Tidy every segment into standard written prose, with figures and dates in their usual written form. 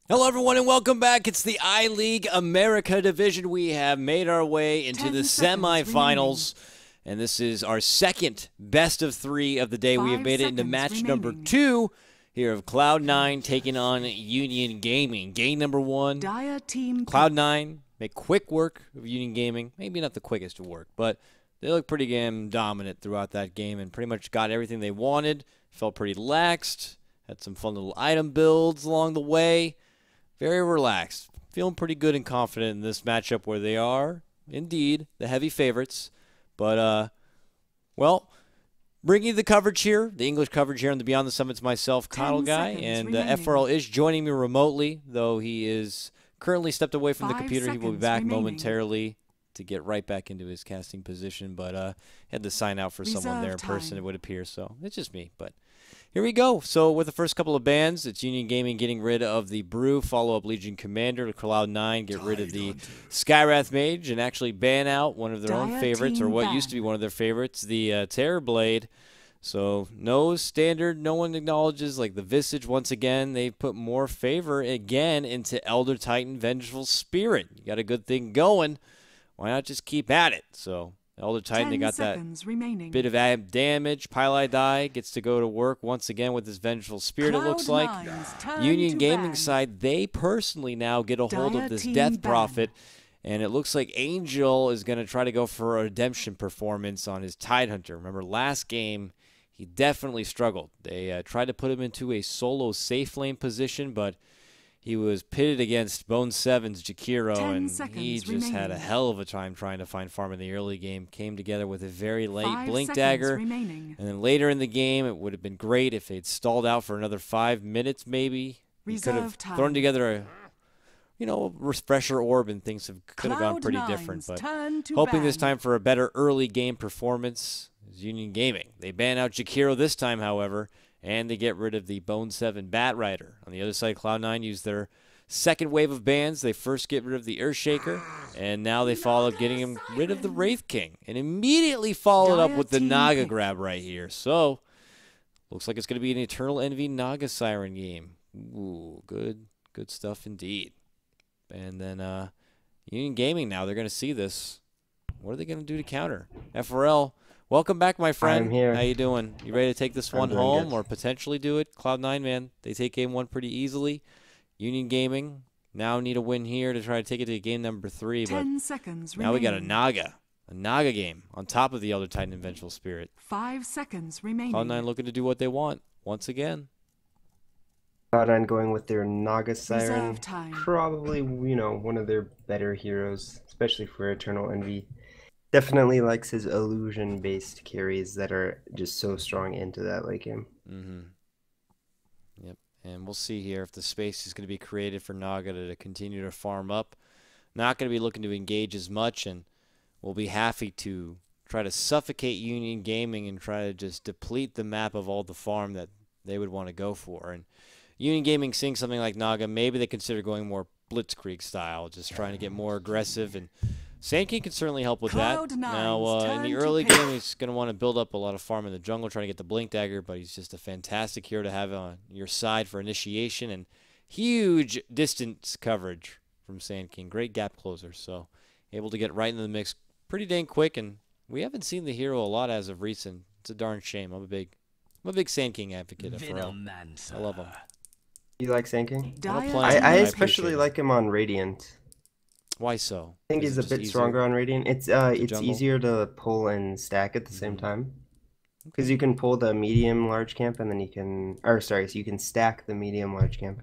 Hello, everyone, and welcome back. It's the I-League America division. We have made our way into the semifinals, and this is our second best of three of the day. We have made it into match number 2 here of Cloud9 taking on Union Gaming. Game number 1, Cloud9 make quick work of Union Gaming. Maybe not the quickest to work, but they look pretty damn dominant throughout that game and pretty much got everything they wanted. Felt pretty laxed, had some fun little item builds along the way. Very relaxed. Feeling pretty good and confident in this matchup where they are, indeed, the heavy favorites. But, well, bringing the coverage here, the English coverage here on the Beyond the Summits myself, Coddle Guy. And FRL is joining me remotely, though he is currently stepped away from the computer. He will be back momentarily to get right back into his casting position. But had to sign out for someone there in person, it would appear. So it's just me, but... here we go. So with the first couple of bans, it's Union Gaming getting rid of the Brew, follow up Legion Commander, Cloud9 get rid of the Skywrath Mage, and actually ban out one of their own favorites, or what used to be one of their favorites, the Terrorblade. So no standard, no one acknowledges like the Visage. Once again, they've put more favor again into Elder Titan Vengeful Spirit. You got a good thing going. Why not just keep at it? So Elder Titan, they got that bit of damage. Pili Die gets to go to work once again with his Vengeful Spirit, it looks like. Union Gaming side, they personally now get a hold of this Death Prophet, and it looks like Angel is going to try to go for a redemption performance on his Tidehunter. Remember, last game, he definitely struggled. They tried to put him into a solo safe lane position, but he was pitted against Bone 7's Jakiro, and he just had a hell of a time trying to find farm in the early game. Came together with a very late Blink Dagger, and then later in the game, it would have been great if they'd stalled out for another 5 minutes maybe. He could have thrown together a refresher orb, and things could have gone pretty different. But hoping this time for a better early game performance is Union Gaming. They ban out Jakiro this time, however, and they get rid of the Bone 7 Batrider. On the other side, Cloud9 use their second wave of bans. They first get rid of the Earthshaker, and now they follow up getting rid of the Wraith King, and immediately followed up with the Naga grab right here. So, looks like it's going to be an Eternal Envy Naga Siren game. Ooh, good stuff indeed. And then Union Gaming now, they're going to see this. What are they going to do to counter? FRL, welcome back, my friend. I'm here. How you doing? You ready to take this one home or potentially do it? Cloud9, man, they take game 1 pretty easily. Union Gaming now need a win here to try to take it to game number 3. But now we got a Naga game on top of the Elder Titan and Vengeful Spirit. 5 seconds remaining. Cloud9 looking to do what they want once again. Cloud9 going with their Naga Siren. Probably, one of their better heroes, especially for Eternal Envy. Definitely likes his illusion-based carries that are just so strong into that late game. Yep, and we'll see here if the space is going to be created for Naga to continue to farm up. Not going to be looking to engage as much, and we'll be happy to try to suffocate Union Gaming and try to just deplete the map of all the farm that they would want to go for. And Union Gaming seeing something like Naga, maybe they consider going more Blitzkrieg style, just trying to get more aggressive, and Sand King can certainly help with that. Now, in the early game, he's going to want to build up a lot of farm in the jungle, trying to get the Blink Dagger, but he's just a fantastic hero to have on your side for initiation, and huge distance coverage from Sand King. Great gap closer, so able to get right into the mix pretty dang quick, and we haven't seen the hero a lot as of recent. It's a darn shame. I'm a big Sand King advocate, FRL. I love him. You like Sand King? I especially like him on Radiant. Why so? I think he's a bit stronger on Radiant. It's easier to pull and stack at the same time. Because you can pull the medium large camp and then you can, so you can stack the medium large camp,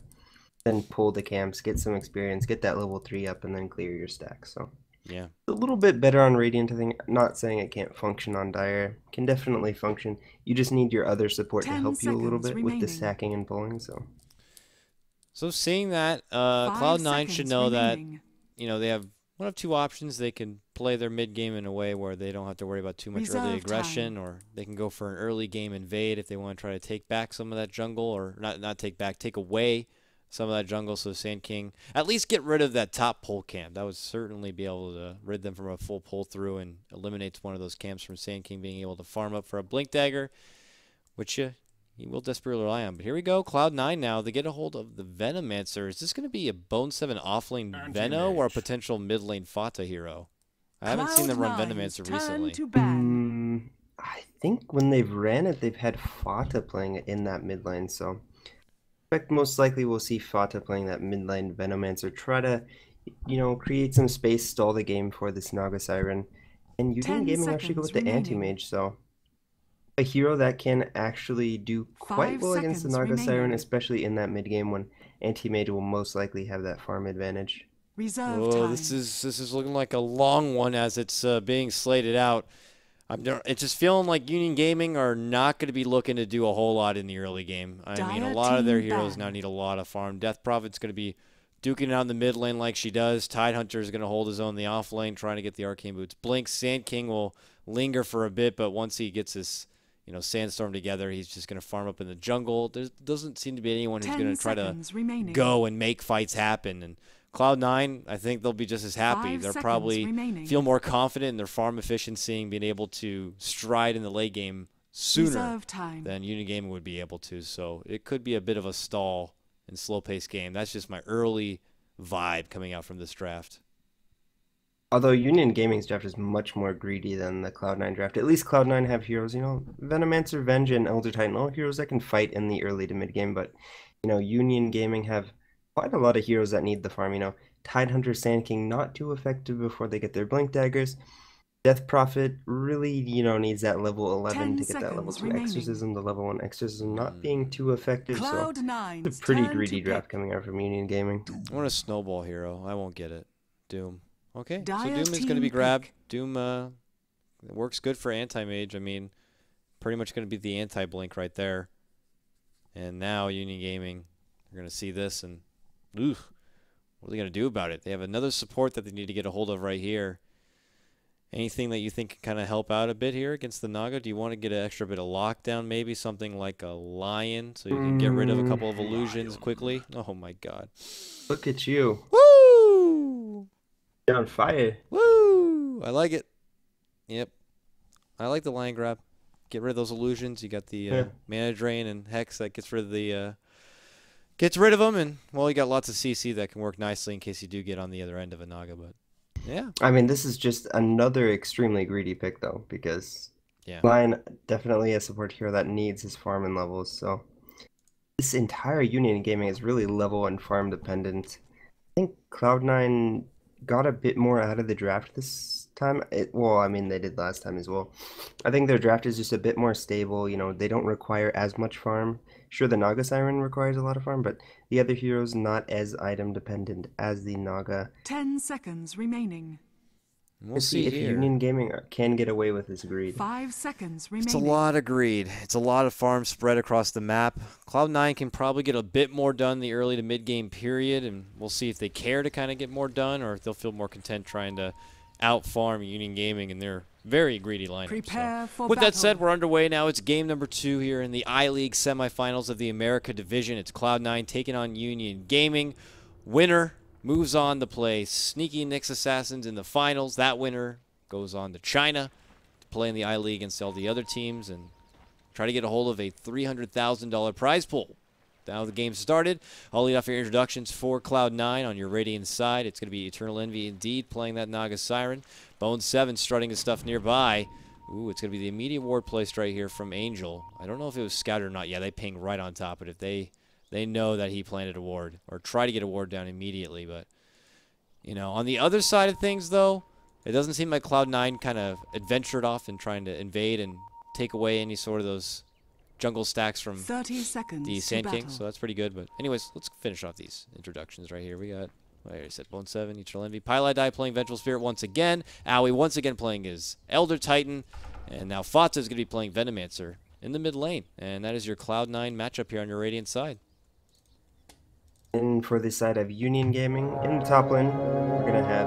then pull the camps, get some experience, get that level 3 up, and then clear your stack. So yeah, a little bit better on Radiant. I think. Not saying it can't function on Dire. Can definitely function. You just need your other support to help you a little bit with the stacking and pulling. So seeing that, Cloud9 should know that. They have one of 2 options. They can play their mid game in a way where they don't have to worry about too much early aggression, or they can go for an early game invade if they want to try to take back some of that jungle, or not take back, take away some of that jungle, so Sand King at least get rid of that top pull camp. That would certainly be able to rid them from a full pull through and eliminates one of those camps from Sand King being able to farm up for a Blink Dagger, which he will desperately rely on. But here we go, Cloud9 now. They get a hold of the Venomancer. Is this going to be a Bone 7 offlane Veno or a potential mid lane Fata hero? I haven't seen them run Venomancer recently. I think when they've ran it, they've had Fata playing it in that mid lane. So I expect most likely we'll see Fata playing that mid lane Venomancer. Try to, create some space, stall the game for this Naga Siren. And Union Gaming actually go with the Anti-Mage, so a hero that can actually do quite well against the Naga Siren, especially in that mid game when Anti-Mage will most likely have that farm advantage. This is looking like a long one as it's being slated out. It's just feeling like Union Gaming are not going to be looking to do a whole lot in the early game. I mean, a lot of their heroes now need a lot of farm. Death Prophet's going to be duking it out in the mid lane like she does. Tidehunter is going to hold his own in the off lane, trying to get the Arcane Boots. Blink, Sand King will linger for a bit, but once he gets his Sandstorm together, he's just going to farm up in the jungle. There doesn't seem to be anyone who's going to try to go and make fights happen. And Cloud9, I think they'll be just as happy. They'll probably feel more confident in their farm efficiency and being able to stride in the late game sooner than Union Gaming would be able to. So it could be a bit of a stall and slow-paced game. That's just my early vibe coming out from this draft. Although Union Gaming's draft is much more greedy than the Cloud9 draft. At least Cloud9 have heroes, Venomancer, Venge, and Elder Titan, all heroes that can fight in the early to mid game. But, Union Gaming have quite a lot of heroes that need the farm. Tidehunter, Sand King, not too effective before they get their Blink Daggers. Death Prophet really, needs that level 11 to get that level 2 Exorcism. The level 1 Exorcism not being too effective, so it's a pretty greedy draft coming out from Union Gaming. I want a snowball hero. I won't get it. Doom. Okay, so Doom is going to be grabbed. Doom works good for Anti-Mage. I mean, pretty much going to be the anti-Blink right there. And now Union Gaming, you're going to see this, and what are they going to do about it? They have another support that they need to get a hold of right here. Anything that you think can kind of help out a bit here against the Naga? Do you want to get an extra bit of lockdown, maybe something like a Lion, so you can get rid of a couple of illusions quickly? Oh my God! Look at you! Woo! You're on fire! Woo! I like it. Yep, I like the Lion grab. Get rid of those illusions. You got the Mana Drain and Hex that gets rid of the them, and well, you got lots of CC that can work nicely in case you do get on the other end of a Naga, but. Yeah. I mean, this is just another extremely greedy pick, though, because Lion definitely a support hero that needs his farm and levels. So this entire Union Gaming is really level and farm dependent. I think Cloud9 got a bit more out of the draft this time. Well, I mean, they did last time as well. I think their draft is just a bit more stable. They don't require as much farm. Sure, the Naga Siren requires a lot of farm, but the other heroes not as item dependent as the Naga. 10 seconds remaining. We'll see if Union Gaming can get away with this greed. 5 seconds remaining. It's a lot of greed. It's a lot of farm spread across the map. Cloud9 can probably get a bit more done the early to mid game period, and we'll see if they care to kind of get more done or if they'll feel more content trying to out-farm Union Gaming and their very greedy lineup. Prepare for with battle. that said, we're underway now. It's game number 2 here in the I-League semifinals of the America Division. It's Cloud9 taking on Union Gaming. Winner moves on to play Sneaky Nyx Assassins in the finals. That winner goes on to China to play in the I-League against all the other teams and try to get a hold of a $300,000 prize pool. Now the game started. I'll lead off your introductions for Cloud9 on your Radiant side. It's going to be Eternal Envy indeed playing that Naga Siren. Bone 7 strutting his stuff nearby. Ooh, it's going to be the immediate ward placed right here from Angel. I don't know if it was scouted or not. Yeah, they ping right on top of it. If they know that he planted a ward or try to get a ward down immediately. But, on the other side of things, though, it doesn't seem like Cloud9 kind of adventured off and trying to invade and take away any sort of those jungle stacks from 30 seconds the Sand King, so that's pretty good. But anyways, let's finish off these introductions right here. We got, I already said Bone 7, Eternal Envy, Pylai playing Vengeful Spirit once again, Aoi once again playing his Elder Titan, and now Fata is going to be playing Venomancer in the mid lane, and that is your Cloud9 matchup here on your Radiant side. And for the side of Union Gaming, in the top lane, we're going to have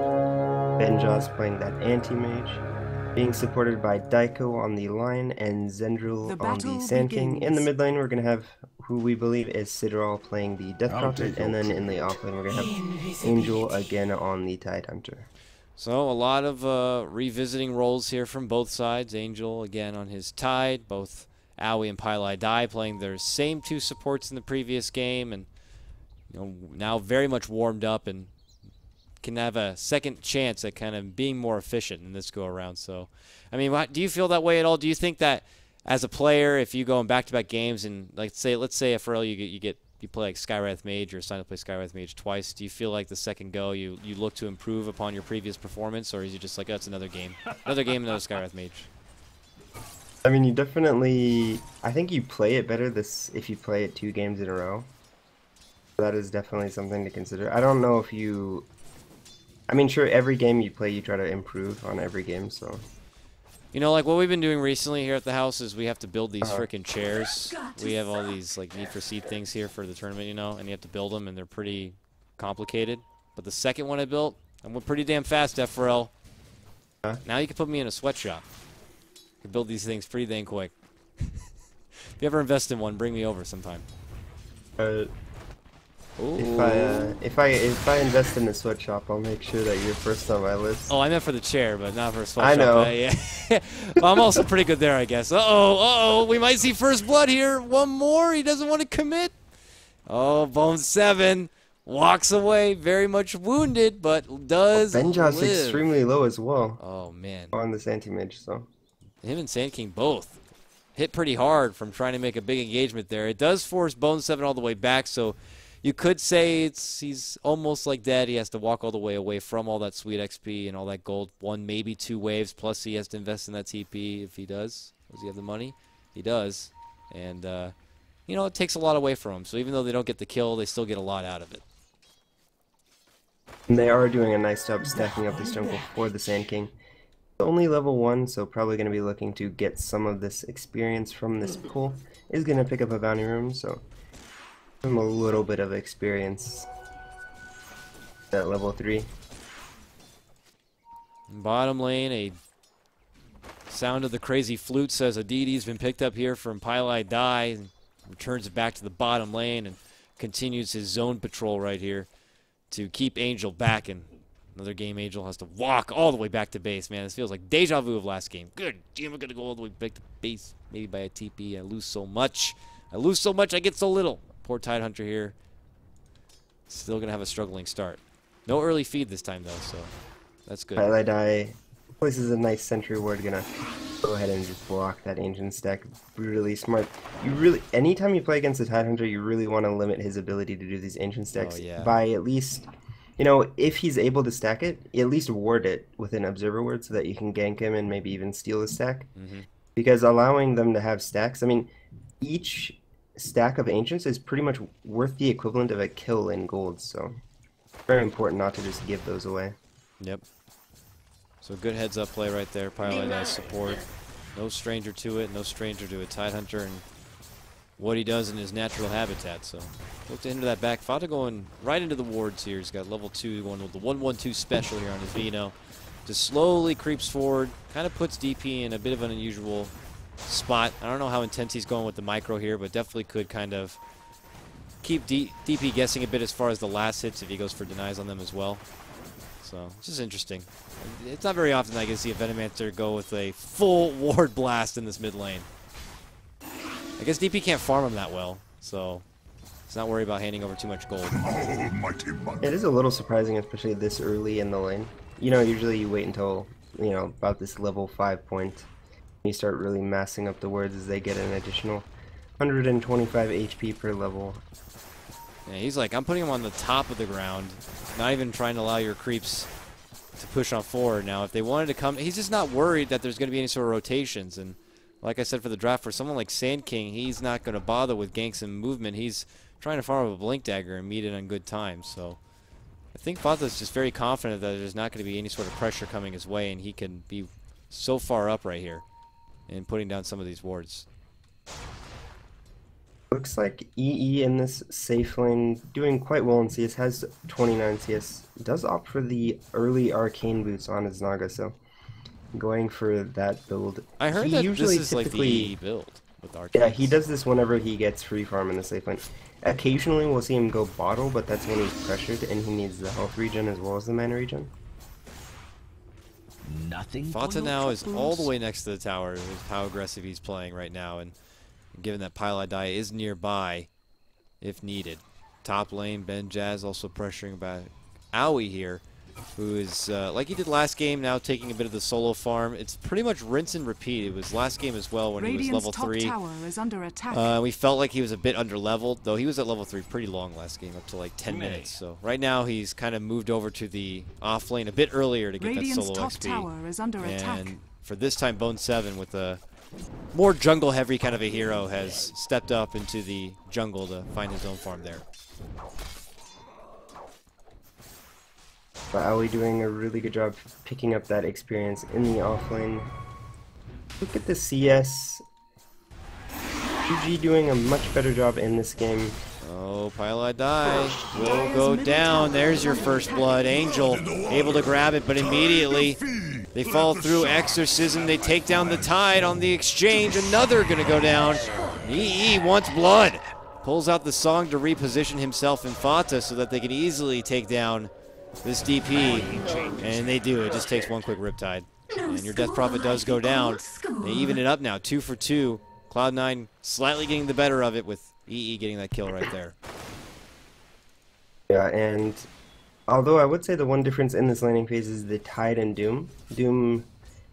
Benjas playing that Anti-Mage, being supported by Daiko on the Lion and Zendril on the Sand King. In the mid lane, we're going to have who we believe is Sidral playing the Death Prophet, and then in the off lane, we're going to have Angel again on the Tidehunter. So a lot of revisiting roles here from both sides. Angel again on his Tide, both Aoi and Pylai Dai playing their same two supports in the previous game, and now very much warmed up and can have a second chance at kind of being more efficient in this go around. So, I mean, do you feel that way at all? Do you think that as a player, if you go in back-to-back games and let's say FRL you play like Skywrath Mage or sign to play Skywrath Mage twice, do you feel like the second go you look to improve upon your previous performance, or is it just like, oh, it's another game, another Skywrath Mage? I mean, you definitely. I think you play it better if you play it 2 games in a row. That is definitely something to consider. I don't know if you. I mean, sure, every game you play, you try to improve on every game, so. Like what we've been doing recently here at the house is we have to build these frickin' chairs. We have all these like Need for Seed things here for the tournament, and you have to build them, and they're pretty complicated. But the second one I built, I went pretty damn fast, FRL. Now you can put me in a sweatshop. I can build these things pretty dang quick. If you ever invest in one, bring me over sometime. If I invest in a sweatshop, I'll make sure that you're first on my list. Oh, I meant for the chair, but not for a sweatshop. I know. Yeah. Well, I'm also pretty good there, I guess. Uh-oh, we might see first blood here. One more. He doesn't want to commit. Oh, Bone7 walks away, very much wounded, but does Benja's live. extremely low as well. Oh, man. On this anti-mage, so. Him and Sand King both hit pretty hard from trying to make a big engagement there. It does force Bone7 all the way back, so you could say he's almost like dead. He has to walk all the way away from all that sweet XP and all that gold. 1, maybe 2 waves, plus he has to invest in that TP if he does. Does he have the money? He does. And, it takes a lot away from him. So even though they don't get the kill, they still get a lot out of it. And they are doing a nice job stacking up this jungle for the Sand King. It's only level 1, so probably going to be looking to get some of this experience from this pull. Is going to pick up a bounty room, so a little bit of experience at level 3. Bottom lane, a sound of the crazy flute says Adidi's been picked up here from Pylai Dai, and returns it back to the bottom lane and continues his zone patrol right here to keep Angel back. And another game, Angel has to walk all the way back to base. Man, this feels like deja vu of last game. Good, damn, we're going to go all the way back to base, maybe by a TP. I lose so much, I get so little. Poor Tidehunter here. Still going to have a struggling start. No early feed this time, though, so that's good. Pylai Dai places a nice sentry ward. Going to go ahead and just block that ancient stack. Really smart. Anytime you play against a Tidehunter, you really want to limit his ability to do these ancient stacks by at least, if he's able to stack it, at least ward it with an observer ward so that you can gank him and maybe even steal the stack. Because allowing them to have stacks, I mean, each stack of ancients is pretty much worth the equivalent of a kill in gold, so very important not to just give those away. Yep. So good heads up play right there. Pylai Dai support. No stranger to it, no stranger to a Tidehunter and what he does in his natural habitat. So look to hinder that back. Fata going right into the wards here. He's got level 2 going with the 1/1/2 special here on his Vino. Just slowly creeps forward, kind of puts DP in a bit of an unusual spot. I don't know how intense he's going with the micro here, but definitely could kind of keep DP guessing a bit as far as the last hits if he goes for denies on them as well. So it's just interesting. It's not very often I can see a Venomancer go with a full ward blast in this mid lane. I guess DP can't farm him that well, so he's not worried about handing over too much gold. It is a little surprising, especially this early in the lane. Usually you wait until, about this level 5 point. You start really massing up the wards as they get an additional 125 HP per level. Yeah, he's like, I'm putting him on the top of the ground, not even trying to allow your creeps to push on forward. Now, if they wanted to come, he's just not worried that there's going to be any sort of rotations. And like I said for the draft, for someone like Sand King, he's not going to bother with ganks and movement. He's trying to farm up a Blink Dagger and meet it on good time. So I think Fata's just very confident that there's not going to be any sort of pressure coming his way, and he can be so far up right here and putting down some of these wards. Looks like EE in this safe lane doing quite well in CS, has 29 CS, does opt for the early arcane boots on his Naga, so going for that build. I heard that this is like the EE build with arcane. Yeah, he does this whenever he gets free farm in the safe lane. Occasionally we'll see him go bottle, but that's when he's pressured and he needs the health regen as well as the mana regen. Fata now is all the way next to the tower with how aggressive he's playing right now, and given that Pieliedie is nearby if needed. Top lane, Benjaz also pressuring back Owie here, who is, like he did last game, now taking a bit of the solo farm. It's pretty much rinse and repeat. It was last game as well when he was level 3. Tower is under attack. We felt like he was a bit under-leveled, though he was at level 3 pretty long last game, up to like 10 minutes. So right now he's kind of moved over to the off lane a bit earlier to get Radiant's that solo top XP. tower is under attack. And for this time, Bone 7 with a more jungle-heavy kind of a hero has stepped up into the jungle to find his own farm there. But Owie doing a really good job picking up that experience in the offlane. Look at the CS. GG doing a much better job in this game. Oh, Pieliedie will go down. There's your first blood. Angel able to grab it, but immediately they fall through Exorcism. They take down the Tide on the exchange. Another going to go down. EE wants blood. Pulls out the song to reposition himself and Fata so that they can easily take down this DP. And they do. It just takes one quick Riptide. And your Death Prophet does go down. They even it up now, 2 for 2. Cloud9 slightly getting the better of it with EE getting that kill right there. Yeah, and although I would say the one difference in this laning phase is the Tide and Doom. Doom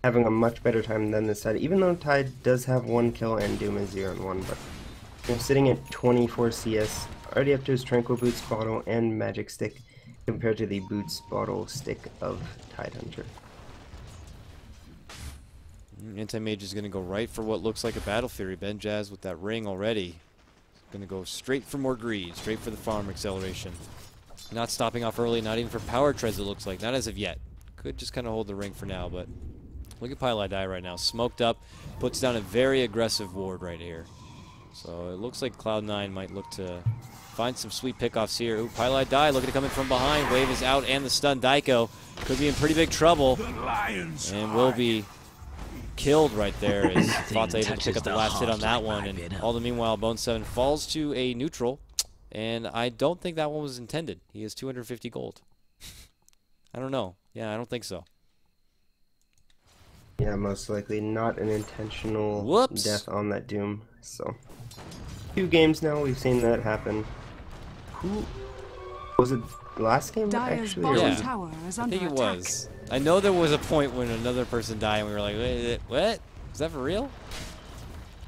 having a much better time than this Tide, even though Tide does have 1 kill and Doom is 0 and 1. But you know, sitting at 24 CS, already up to his Tranquil Boots bottle and Magic Stick compared to the Boots bottle stick of Tidehunter. Anti-Mage is going to go right for what looks like a Battle Fury. Benjaz with that ring already. Going to go straight for more greed, straight for the farm acceleration. Not stopping off early, not even for power treads it looks like, not as of yet. Could just kind of hold the ring for now, but look at Pieliedie right now. Smoked up, puts down a very aggressive ward right here. So it looks like Cloud9 might look to find some sweet pickoffs here. Ooh, Pieliedie looking to come in from behind. Wave is out and the stun. Daiko could be in pretty big trouble and will be killed right there as Fata able to pick up the last hit on that one. And all the meanwhile, Bone 7 falls to a neutral. And I don't think that one was intended. He has 250 gold. I don't know. Yeah, I don't think so. Yeah, most likely not an intentional Whoops. death on that Doom. So, 2 games now we've seen that happen. Who was it? Last game Dire's actually? bottom Yeah. tower is I under think it attack. was. I know there was a point when another person died and we were like, wait, what? Is that for real?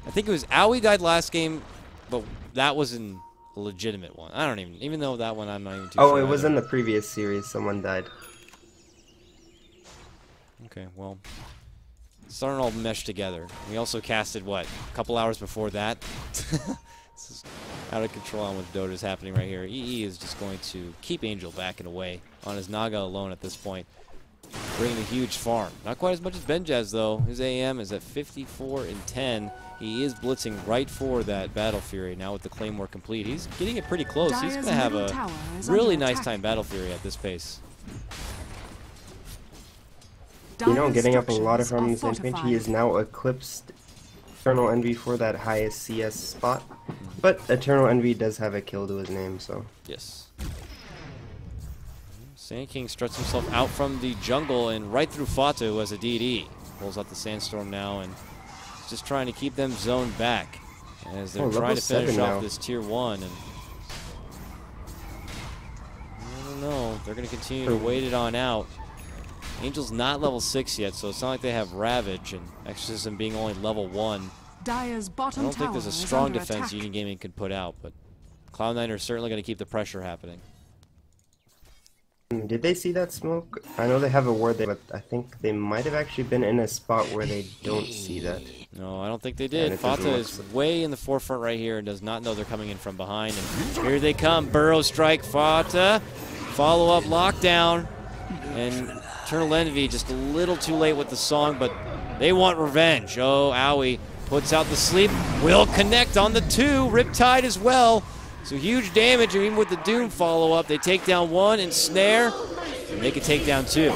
I think it was Owie died last game, but that wasn't a legitimate one. I don't even though that one I'm not even too sure. Oh, it was either. in the previous series. Someone died. Okay, well, it's starting to all mesh together. We also casted, what, a couple hours before that? This is out of control on what Dota is happening right here. EE is just going to keep Angel backing away on his Naga alone at this point, bringing a huge farm. Not quite as much as Benjaz, though. His AM is at 54 and 10. He is blitzing right for that Battle Fury now with the Claymore complete. He's getting it pretty close. He's going Dire's to have middle a tower is really under nice attack. time Battle Fury at this pace. You know, Dire's getting up a lot of structures farm in are the same page. fortified. He is now eclipsed Eternal Envy for that highest CS spot. But Eternal Envy does have a kill to his name, so. Yes. Sand King struts himself out from the jungle and right through Fata, who has a DD. Pulls out the Sandstorm now and is just trying to keep them zoned back as they're level trying to finish 7 off now. this tier 1. And I don't know. They're going to continue to wait it on out. Angel's not level 6 yet, so it's not like they have Ravage and Exorcism being only level 1. Dire's I bottom don't think there's a tower is strong under defense attack. Union Gaming could put out, but Cloud9 are certainly going to keep the pressure happening. Did they see that smoke? I know they have a ward there, but I think they might have actually been in a spot where they don't see that. No, I don't think they And did. it doesn't Fata look is so- way in the forefront right here and does not know they're coming in from behind. And here they come. Burrow strike, Fata. Follow-up lockdown. And Eternal Envy just a little too late with the song, but they want revenge. Oh, Owie puts out the sleep. Will connect on the 2. Riptide as well. So huge damage, even with the Doom follow-up. They take down 1 and Snare. And they could take down 2.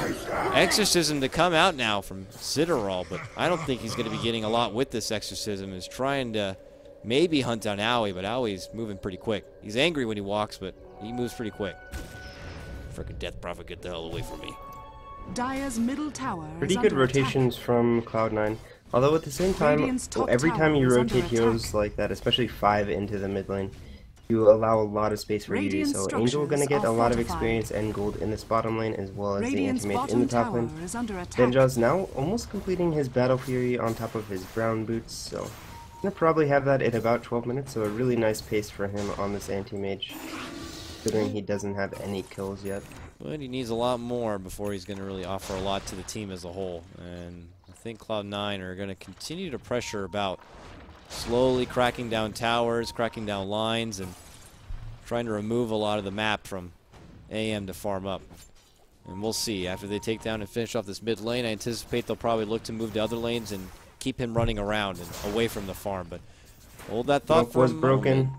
Exorcism to come out now from Citadel, but I don't think he's going to be getting a lot with this Exorcism. Is trying to maybe hunt down Owie, but Owie's moving pretty quick. He's angry when he walks, but he moves pretty quick. Frickin' Death Prophet, get the hell away from me. Dire's middle tower Pretty is good under attack. rotations from Cloud9. Although at the same time, every time you rotate heroes like that, especially 5 into the mid lane, you allow a lot of space for Yuji. So Angel gonna get a lot of experience and gold in this bottom lane, as well as the anti-mage in the top lane. Benja's now almost completing his Battle Fury on top of his brown boots, so gonna probably have that in about 12 minutes, so a really nice pace for him on this anti-mage, considering he doesn't have any kills yet. But he needs a lot more before he's going to really offer a lot to the team as a whole. And I think Cloud9 are going to continue to pressure about, slowly cracking down towers, cracking down lines, and trying to remove a lot of the map from AM to farm up. And we'll see. After they take down and finish off this mid lane, I anticipate they'll probably look to move to other lanes and keep him running around and away from the farm. But hold that thought for a moment. Broken.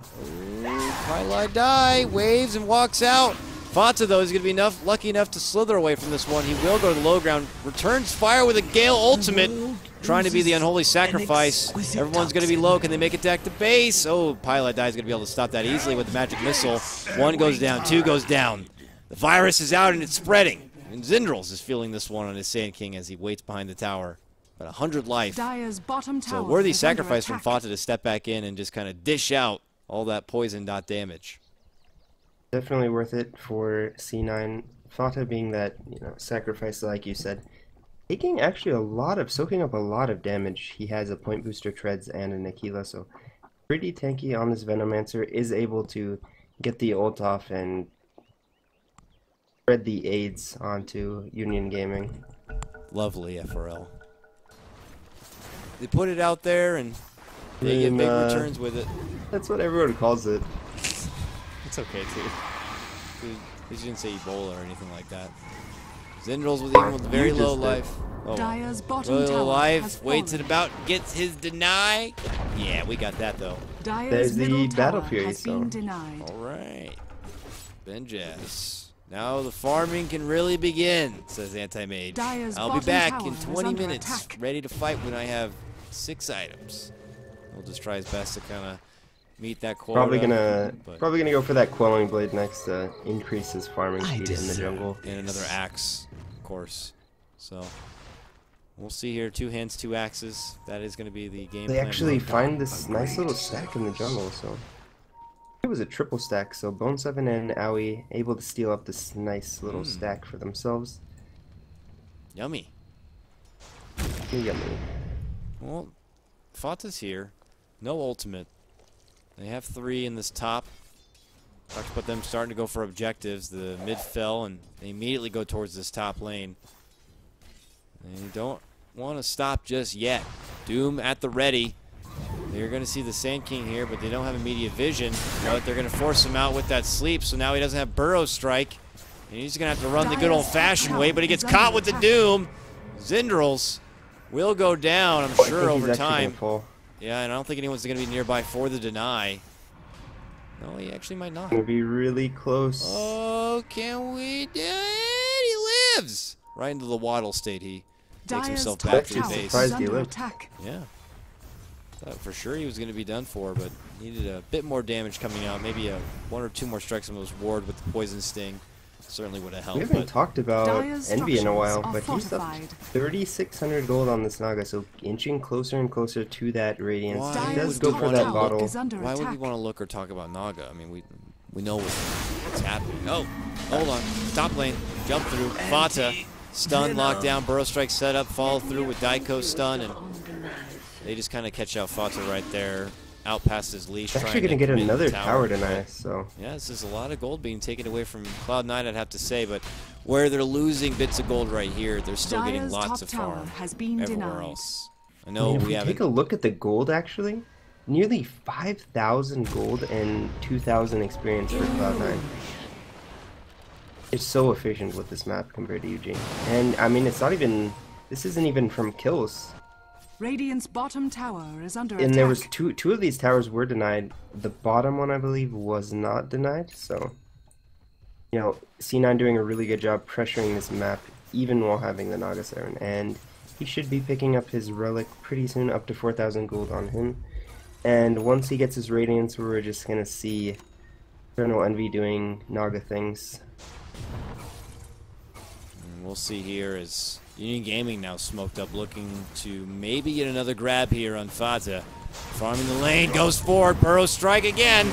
Pieliedie waves and walks out. Fata, though, is going to be lucky enough to slither away from this one. He will go to the low ground. Returns fire with a Gale ultimate. Trying to be the unholy sacrifice. Everyone's going to be low. Can they make it back to base? Oh, Pieliedie is going to be able to stop that easily with the magic missile. 1 goes down. 2 goes down. The virus is out and it's spreading. And Zindrils is feeling this one on his Sand King as he waits behind the tower. But 100 life. So worthy sacrifice from Fata to step back in and just kind of dish out all that poison dot damage. Definitely worth it for C9. Fata being that, sacrifice, like you said, taking actually soaking up a lot of damage. He has a point booster treads and an Aquila, so pretty tanky on this Venomancer, is able to get the ult off and spread the aids onto Union Gaming. Lovely FRL. They put it out there and they get big returns with it. That's what everyone calls it. It's okay too. You didn't say Ebola or anything like that. Zindrils with very low life. Oh, really low life. Waits it about, gets his deny. Yeah, we got that though. There's the Battle Fury. Alright. Benjas. Now the farming can really begin, says Anti-Mage. I'll be back in 20 minutes, ready to fight when I have 6 items. We'll just try his best to kind of meet that quota. Probably gonna go for that Quelling Blade next to increase his farming speed in the jungle. And another axe, of course. So we'll see here. 2 hands, 2 axes. That is going to be the game. They actually find this nice little stack in the jungle. So it was a triple stack. So Bone 7 and Aoi able to steal up this nice little stack for themselves. Yummy. Yummy. Well, Fata's here. No ultimate. They have 3 in this top. Talked about them starting to go for objectives. The mid fell, and they immediately go towards this top lane. They don't want to stop just yet. Doom at the ready. They're going to see the Sand King here, but they don't have immediate vision. But they're going to force him out with that sleep, so now he doesn't have Burrow Strike. And he's going to have to run the good old-fashioned way, but he gets caught with the Doom. Zindrils will go down, I'm sure, over time. Yeah, and I don't think anyone's going to be nearby for the deny. No, he actually might not. Gonna be really close. Oh, can we do it? He lives! Right into the waddle state. He takes himself back to the base. Yeah. Thought for sure he was going to be done for, but needed a bit more damage coming out. Maybe 1 or 2 more strikes on those ward with the poison sting. Certainly would have helped. We haven't talked about Envy in a while, but he's up 3,600 gold on this Naga, so inching closer and closer to that Radiance. He does go for that bottle. Why would we want to look or talk about Naga? I mean, we know what's happening. Oh, hold on. Top lane. Jump through. Fata. Stun, lockdown, Burrow Strike set up, follow through with Daiko stun, and they just kind of catch out Fata right there. Out past his leash. They're actually going to get another tower tonight, so. Yeah, this is a lot of gold being taken away from Cloud9, I'd have to say, but where they're losing bits of gold right here, they're still getting lots of farm everywhere else. I know we haven't. Take a look at the gold, actually. Nearly 5,000 gold and 2,000 experience for Cloud9. It's so efficient with this map compared to Eugene. And, I mean, it's not even. This isn't even from kills. Radiant's bottom tower is under attack. And there was two of these towers were denied. The bottom one, I believe, was not denied. So, C9 doing a really good job pressuring this map, even while having the Naga Siren. And he should be picking up his relic pretty soon, up to 4,000 gold on him. And once he gets his Radiance, we're just gonna see Eternal Envy doing Naga things. And we'll see here as Union Gaming now smoked up, looking to maybe get another grab here on Fata. Farming the lane, goes forward, Burrow strike again.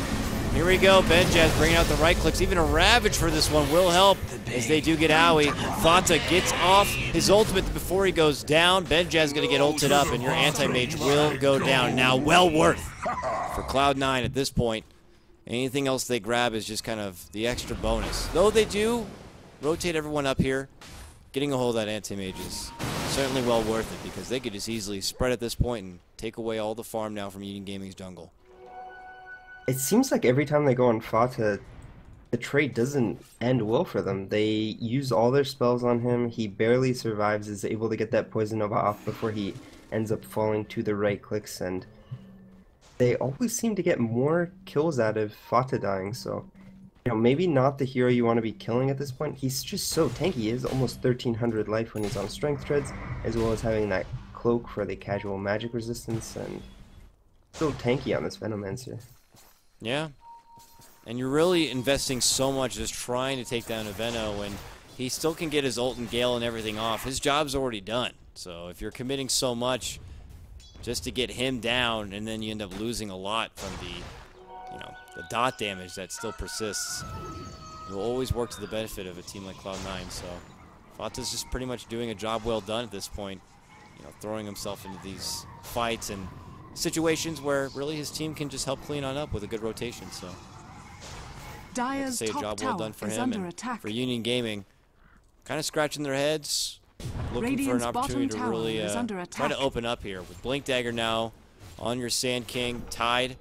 Here we go, Benjaz bringing out the right clicks. Even a Ravage for this one will help as they do get Owie. Fata gets off his ultimate before he goes down. Benjaz is going to get ulted up, and your anti-mage will go down. Now, well worth for Cloud9 at this point. Anything else they grab is just kind of the extra bonus. Though they do rotate everyone up here, getting a hold of that anti-mage is certainly well worth it because they could just easily spread at this point and take away all the farm now from Union Gaming's jungle. It seems like every time they go on Fata, the trade doesn't end well for them. They use all their spells on him. He barely survives, is able to get that Poison Nova off before he ends up falling to the right clicks, and they always seem to get more kills out of Fata dying, so you know, maybe not the hero you want to be killing at this point. He's just so tanky. He has almost 1300 life when he's on Strength Treads, as well as having that cloak for the casual magic resistance, and so tanky on this Venomancer. Yeah, and you're really investing so much just trying to take down a Veno when he still can get his ult and Gale and everything off. His job's already done. So if you're committing so much just to get him down, and then you end up losing a lot from the, you know, the dot damage that still persists, it will always work to the benefit of a team like Cloud9. So Fata's just pretty much doing a job well done at this point, you know, throwing himself into these fights and situations where really his team can just help clean on up with a good rotation. So I'd say a job well done for him and for Union Gaming. Kind of scratching their heads, looking for an opportunity to really try to open up here with Blink Dagger now on your Sand King. Tide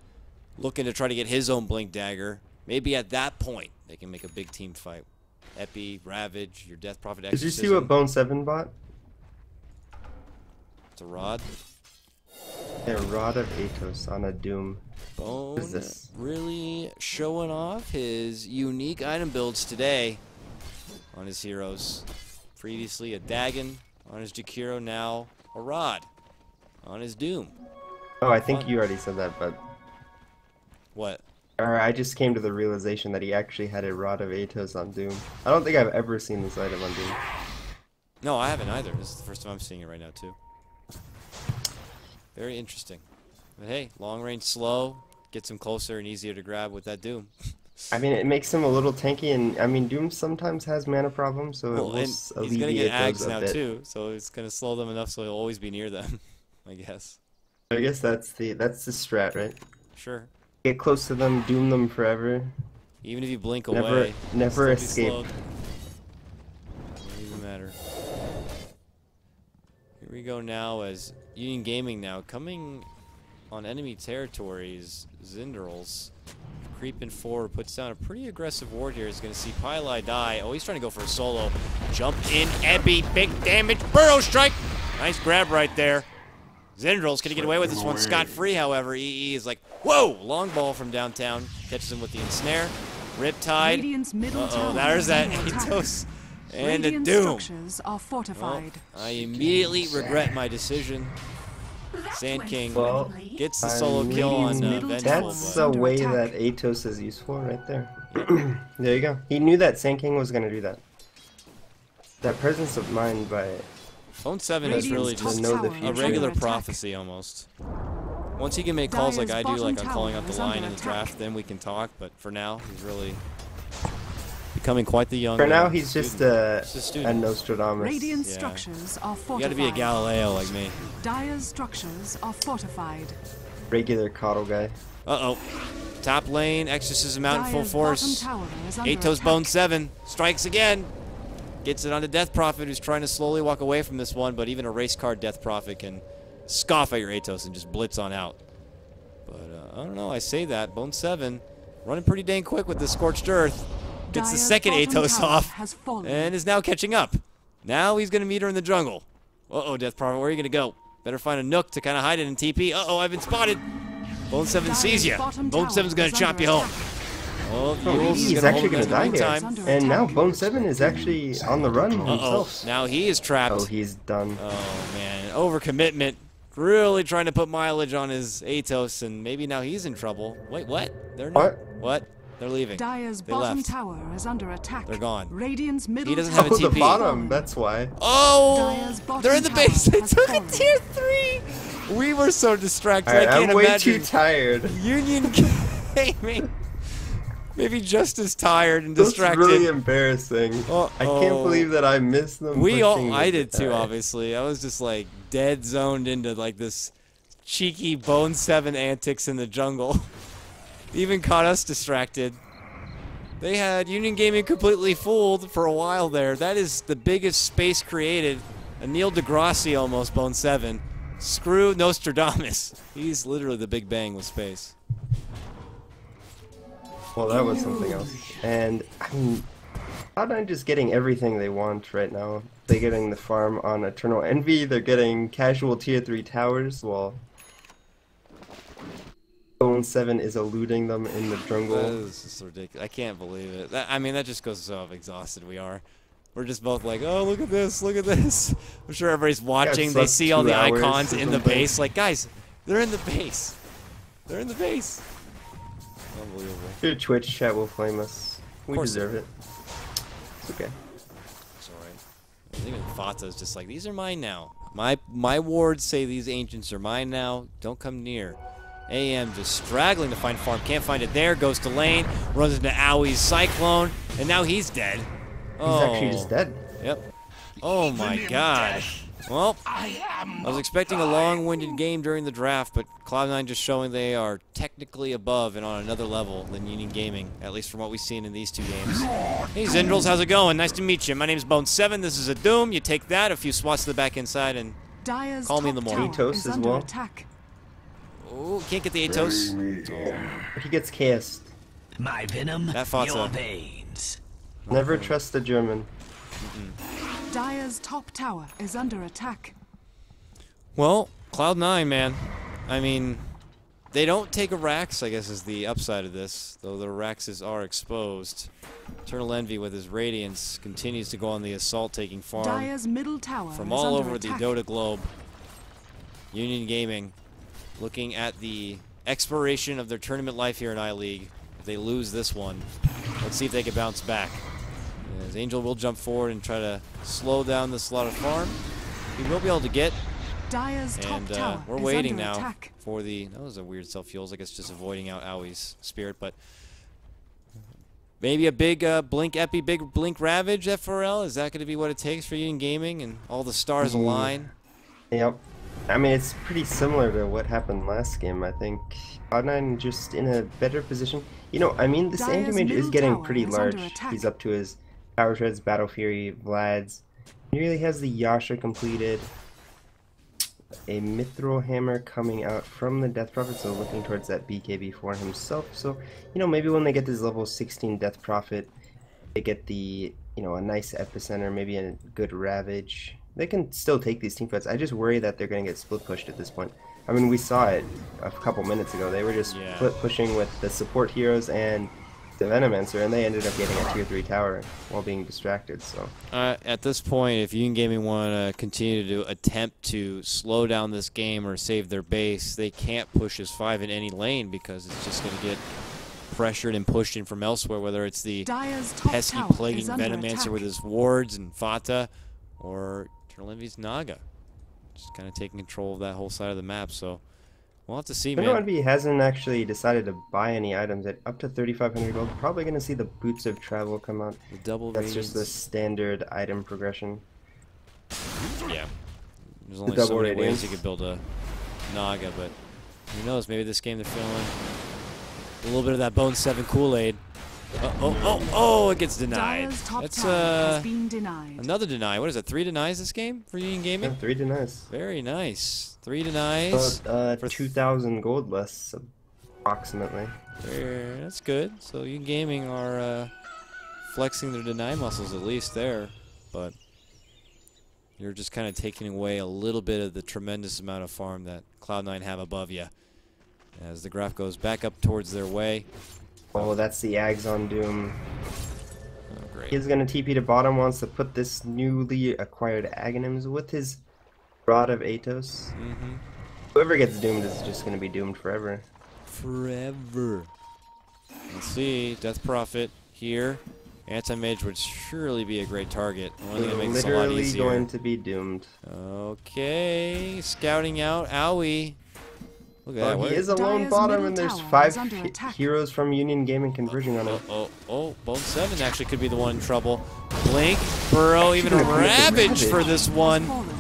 looking to try to get his own Blink Dagger. Maybe at that point they can make a big team fight. Epi, Ravage, your Death Prophet Exorcism. Did you see what Bone 7 bought? It's a rod. A Rod of Atos on a Doom. Bone What is this? really showing off his unique item builds today on his heroes. Previously a Dagon on his Jakiro, now a Rod on his Doom. Oh, I think you already said that, but What? I just came to the realization that he actually had a Rod of Atos on Doom. I don't think I've ever seen this item on Doom. No, I haven't either. This is the first time I'm seeing it right now too. Very interesting. But hey, long range slow, gets him closer and easier to grab with that Doom. I mean, it makes him a little tanky, and I mean, Doom sometimes has mana problems, so it will he's gonna alleviate get Ags those a now bit. too, so it's gonna slow them enough so he'll always be near them, I guess. I guess that's the strat, right? Sure. Get close to them, Doom them forever. Even if you blink Never- away, never still be escape. slowed. Doesn't even matter. Here we go now as Union Gaming now coming on enemy territories. Zinderals creeping forward, puts down a pretty aggressive ward here. He's going to see Pylai die. Oh, he's trying to go for a solo. Jump in, Epi, big damage, Burrow strike. Nice grab right there. Zinderals going to get away with this one scot-free, however. EE is like, whoa, long ball from downtown. Catches him with the ensnare. Riptide. Radiant's middle Uh-oh, tower there's is that under attack. Atos. And a Radiant Doom. structures are fortified. Well, I immediately regret my decision. Sand King Well, gets the solo kill on Radiant's Vengeful. That's but- the under way attack. that Atos is useful right there. There you go. He knew that Sand King was going to do that. That presence of mind by Phone 7 is really Radiant's just top a tower is under regular attack. prophecy almost. Once he can make calls like I Dire's do, like bottom I'm calling tower out the is line under in the attack. draft, then we can talk. But for now, he's really becoming quite the young. For now, he's just a Just a student. Nostradamus. Radiant Yeah. structures are You fortified. got to be a Galileo like me. Dire's structures are fortified. Regular coddle guy. Uh-oh. Top lane, Exorcism out in full Dire's force. bottom tower is under Atos attack. Bone 7 strikes again. Gets it onto Death Prophet, who's trying to slowly walk away from this one, but even a race card Death Prophet can scoff at your Atos and just blitz on out. But I don't know, I say that. Bone 7 running pretty dang quick with the Scorched Earth. Gets the Dire's second bottom Atos tower off has fallen. and is now catching up. Now he's going to meet her in the jungle. Uh-oh, Death Prophet, where are you going to go? Better find a nook to kind of hide it in TP. Uh-oh, I've been spotted. Bone 7 sees you. bottom Bone tower 7's going is to chop under you home. attack. Oh, the Oh, Yules is he's going to actually hold him gonna in the die here. meantime. And now Bone 7 is actually on the run Uh-oh, himself. now he is trapped. Oh, he's done. Oh, man. Overcommitment. Really trying to put mileage on his Atos, and maybe now he's in trouble. Wait, what? They're not. What? What? They're leaving. Dire's They bottom left. tower is under attack. They're gone. Radiant's middle doesn't tower have a Oh, the TP. bottom. That's why. Oh! Dire's bottom They're in the tower base. They has took a fallen. tier 3. We were so distracted. All right, I can't I'm way imagine. too tired. Union Gaming. Maybe just as tired and That's distracted. really embarrassing. Uh-oh. I can't believe that I missed them. I did too, obviously. I was just like dead zoned into like this cheeky Bone 7 antics in the jungle. Even caught us distracted. They had Union Gaming completely fooled for a while there. That is the biggest space created. A Neil deGrasse almost, Bone 7. Screw Nostradamus. He's literally the Big Bang with space. Well, that was something else. And I mean, Cloud9 just getting everything they want right now. They're getting the farm on Eternal Envy. They're getting casual tier 3 towers while Bone 7 is eluding them in the That jungle. is just ridiculous. I can't believe it. I mean, that just goes to how exhausted we are. We're just both like, oh, look at this, look at this. I'm sure everybody's watching. They slept see all 2 the hours icons or in the something. base. Like, guys, they're in the base. They're in the base. Unbelievable. Your Twitch chat will flame us. We course deserve it. It's okay. It's alright. Even Fata's just like, these are mine now. My wards say these ancients are mine now. Don't come near. AM just straggling to find farm. Can't find it there. Goes to lane. Runs into Owie's Cyclone. And now he's dead. He's actually just dead. Yep. Oh my god. Well, I was expecting a long-winded game during the draft, but Cloud9 just showing they are technically above and on another level than Union Gaming, at least from what we've seen in these 2 games. Hey Zindrals, how's it going? Nice to meet you. My name's Bone 7. This is a Doom. You take that, a few swats to the back inside, and Dire's call me in the top morning. tower Atos is as under well. attack. oh, can't get the Atos. He gets KS'd. My venom, That Fatsa. your veins. Never trust the German. Dire's top tower is under attack. Well, Cloud9, man. I mean, they don't take a Rax, I guess is the upside of this, though the Raxes are exposed. Eternal Envy with his Radiance continues to go on the assault, taking farm Dire's middle tower from is all under over attack. the Dota globe. Union Gaming looking at the expiration of their tournament life here in I-League. If they lose this one, let's see if they can bounce back. As Angel will jump forward and try to slow down this slaughter farm. He will be able to get, Dire's top and tower we're is waiting under now attack. for the, that was a weird self-fuels, I guess just avoiding out Owie's spirit, but maybe a big Blink Epi, big Blink Ravage FRL, is that going to be what it takes for Union Gaming and all the stars align? Yep. I mean, it's pretty similar to what happened last game, I think. Cloud9 just in a better position. You know, I mean, this Dire's damage is middle getting tower pretty is large. under attack. He's up to his Power Shreds, Battle Fury, Vlad's. He really has the Yasha completed. A Mithril Hammer coming out from the Death Prophet, so looking towards that BKB for himself. So, you know, maybe when they get this level 16 Death Prophet, they get the, you know, a nice Epicenter, maybe a good Ravage. They can still take these teamfights. I just worry that they're going to get split pushed at this point. I mean, we saw it a couple minutes ago. They were just split pushing with the support heroes and the Venomancer, and they ended up getting a tier 3 tower while being distracted. So At this point, if Union Gaming want to continue to attempt to slow down this game or save their base, they can't push as 5 in any lane because it's just going to get pressured and pushed in from elsewhere, whether it's the Dire's top pesky tower plaguing is under Venomancer attack. with his wards and Fata, or Eternal Envy's Naga. Just kind of taking control of that whole side of the map, so we'll have to see, Eternal man. Envy hasn't actually decided to buy any items at up to 3,500 gold. Probably going to see the Boots of Travel come out. The double That's just the radiance. standard item progression. Yeah. There's only double so many ways radiance. you could build a Naga, but who knows? Maybe this game they're feeling a little bit of that Bone 7 Kool-Aid. Oh, it gets denied. Dire's top That's tower has been denied. another deny. What is it? 3 denies this game for Union Gaming? Yeah, 3 denies. Very nice. 3 denies. About 2,000 gold less, approximately. That's good. So Union Gaming are flexing their deny muscles at least there, but you're just kind of taking away a little bit of the tremendous amount of farm that Cloud9 have above you. As the graph goes back up towards their way. Oh, that's the Ags on Doom. Oh, great. He's going to TP to bottom, wants to put this newly acquired Aghanims with his Rod of Atos. Whoever gets doomed is just going to be doomed forever. Forever. Let's see. Death Prophet here. Anti-Mage would surely be a great target. Only gonna make this a lot Literally easier. going to be doomed. Okay, scouting out Owie. Look at that. He is a lone Dire's bottom, middle and there's tower 5 is under attack. heroes from Union Gaming converging on him. Bone 7 actually could be the one in trouble. Blink, Burrow, even a Ravage for this one. Fallen.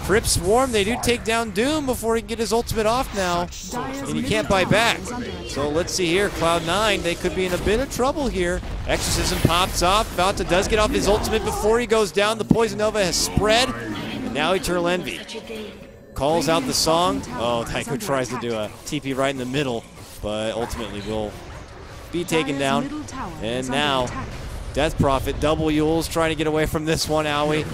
Crypt Swarm, they do take down Doom before he can get his ultimate off now. Dire's And he middle can't buy tower back. is under attack. So let's see here, Cloud9, they could be in a bit of trouble here. Exorcism pops off, Valta does get off his ultimate before he goes down. The Poison Nova has spread, and now Eternal Envy calls out the song. Oh, Tycho tries to do a TP right in the middle, but ultimately will be taken Dire's down. middle tower And is under now, attack. Death Prophet, double Yules, trying to get away from this one, Owie.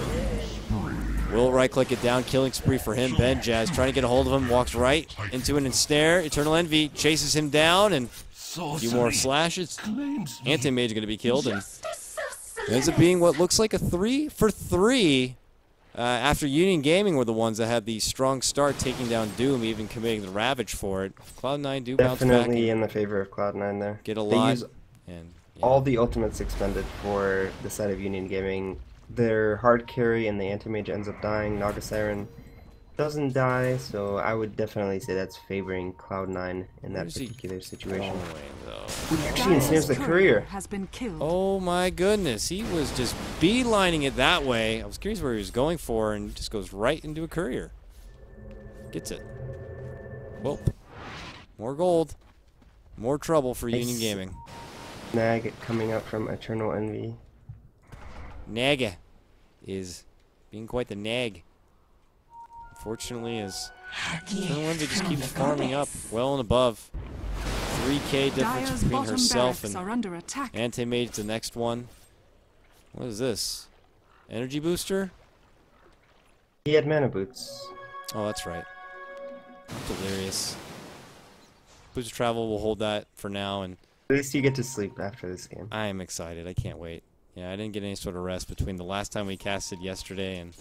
Will right-click it down, killing spree for him. Ben Jazz trying to get a hold of him, walks right into an ensnare. Eternal Envy chases him down, and a few more slashes. Anti-Mage going to be killed, and it ends up being what looks like a 3 for 3. After Union Gaming were the ones that had the strong start, taking down Doom, even committing the Ravage for it. Cloud9 do bounce back Definitely and in the favor of Cloud9 there. get a They lot. use And all the ultimates expended for the side of Union Gaming. Their hard carry and the anti-mage ends up dying. Naga Siren doesn't die, so I would definitely say that's favoring Cloud9 in that Where's he particular situation. going, though. He actually ensnares the Dire's courier. has been killed. Oh my goodness, he was just beelining it that way. I was curious where he was going for, and just goes right into a courier. Gets it. Well, more gold. More trouble for Union Nice. Gaming. Nag coming up from Eternal Envy. Naga is being quite the nag. Unfortunately, as Eternal Envy just keeps farming up well and above. 3K difference Dire's between bottom herself barracks and are under attack. Anti-Mage, the next one. What is this? Energy booster? He had mana boots. Oh, that's right. Delirious. Booster Travel will hold that for now, and At least you get to sleep after this game. I am excited. I can't wait. Yeah, I didn't get any sort of rest between the last time we casted yesterday and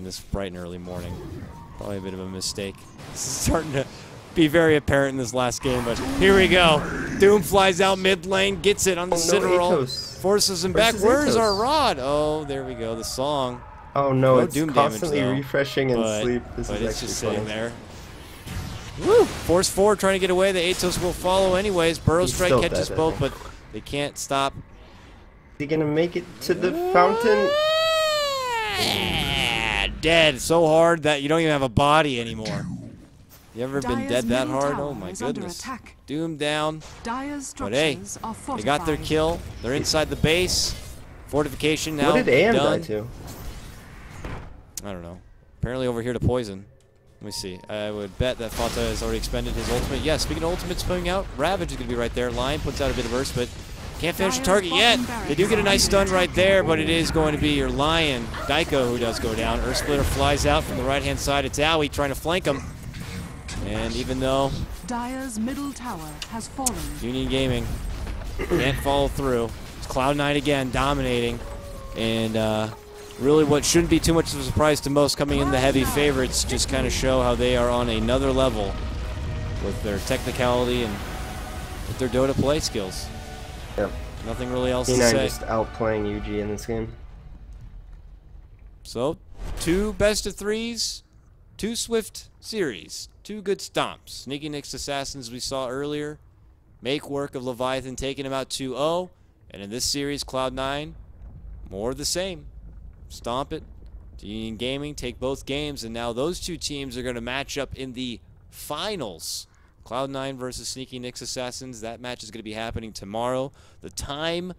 this bright and early morning. Probably a bit of a mistake. This is starting to be very apparent in this last game, but here we go. Doom flies out mid lane, gets it on the Oh, no, Citadel, Atos. forces him Where's back. his Where's Atos? our rod? Oh, there we go. The song. Oh no, No it's Doom damage, constantly though, refreshing in but, sleep. This but is it's actually just funny. sitting there. Woo! Force forward, trying to get away. The Atos will follow anyways. Burrow He's Strike still catches dead, I both, think. but they can't stop. Is he gonna make it to the fountain? Dead so hard that you don't even have a body anymore. You ever been Dire's dead that middle hard? tower Oh my is under goodness. attack. Doom down. Dire's But hey, structures are they fortified. got their kill. They're inside the base. Fortification now What did AM done. die to? I don't know. Apparently over here to poison. Let me see. I would bet that Fata has already expended his ultimate. Yeah, speaking of ultimates pulling out, Ravage is going to be right there. Lion puts out a bit of burst, but can't finish the target yet. They do get a nice stun right there, but it is going to be your Lion, Daiko, who does go down. Earth Splitter flies out from the right-hand side. It's Owie trying to flank him. And even though Dire's middle tower has fallen. Union Gaming can't follow through, it's Cloud9 again dominating. And really what shouldn't be too much of a surprise to most coming in the heavy favorites just kind of show how they are on another level with their technicality and with their Dota play skills. Yep. Nothing really else to C9 say. just outplaying UG in this game. So, 2 best of 3s, 2 Swift series, 2 good stomps. Sneaky Nyx Assassins we saw earlier, make work of Leviathan taking him out 2-0, and in this series, Cloud9, more of the same. Stomp it. Union Gaming take both games, and now those two teams are going to match up in the finals. Cloud9 versus Sneaky Nyx Assassins. That match is going to be happening tomorrow. The time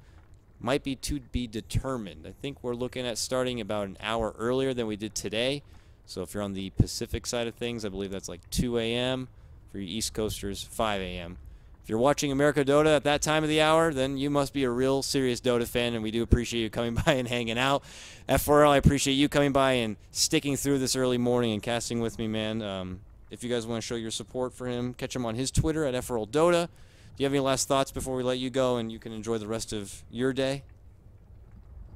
might be to be determined. I think we're looking at starting about an hour earlier than we did today. So if you're on the Pacific side of things, I believe that's like 2 a.m. For you East Coasters, 5 a.m. If you're watching America Dota at that time of the hour, then you must be a real serious Dota fan, and we do appreciate you coming by and hanging out. F4L, I appreciate you coming by and sticking through this early morning and casting with me, man. If you guys want to show your support for him, catch him on his Twitter at F4L Dota. Do you have any last thoughts before we let you go and you can enjoy the rest of your day?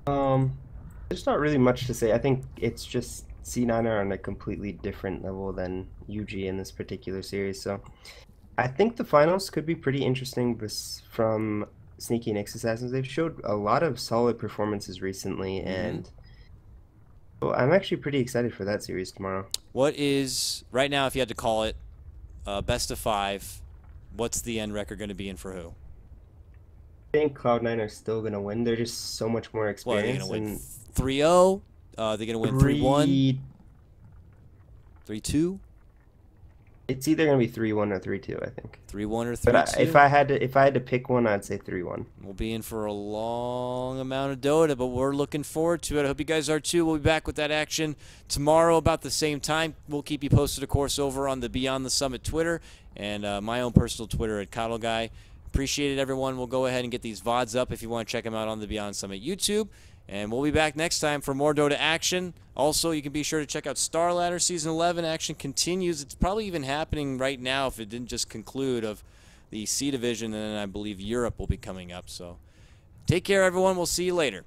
There's not really much to say. I think it's just C9 are on a completely different level than UG in this particular series, so I think the finals could be pretty interesting from Sneaky Nyx Assassins. They've showed a lot of solid performances recently, and well, I'm actually pretty excited for that series tomorrow. What is, right now, if you had to call it best of 5, what's the end record going to be in for who? I think Cloud9 are still going to win. They're just so much more experienced. What, are they going to win 3-0? They're going to win 3-1? 3-2? It's either going to be 3-1 or 3-2, I think. 3-1 or 3-2? But if I had to pick one, I'd say 3-1. We'll be in for a long amount of Dota, but we're looking forward to it. I hope you guys are too. We'll be back with that action tomorrow about the same time. We'll keep you posted, of course, over on the Beyond the Summit Twitter and my own personal Twitter at Coddle Guy. Appreciate it, everyone. We'll go ahead and get these VODs up if you want to check them out on the Beyond Summit YouTube. And we'll be back next time for more Dota action. Also, you can be sure to check out Star Ladder Season 11. Action continues. It's probably even happening right now if it didn't just conclude of the C Division, and then I believe Europe will be coming up. So take care, everyone. We'll see you later.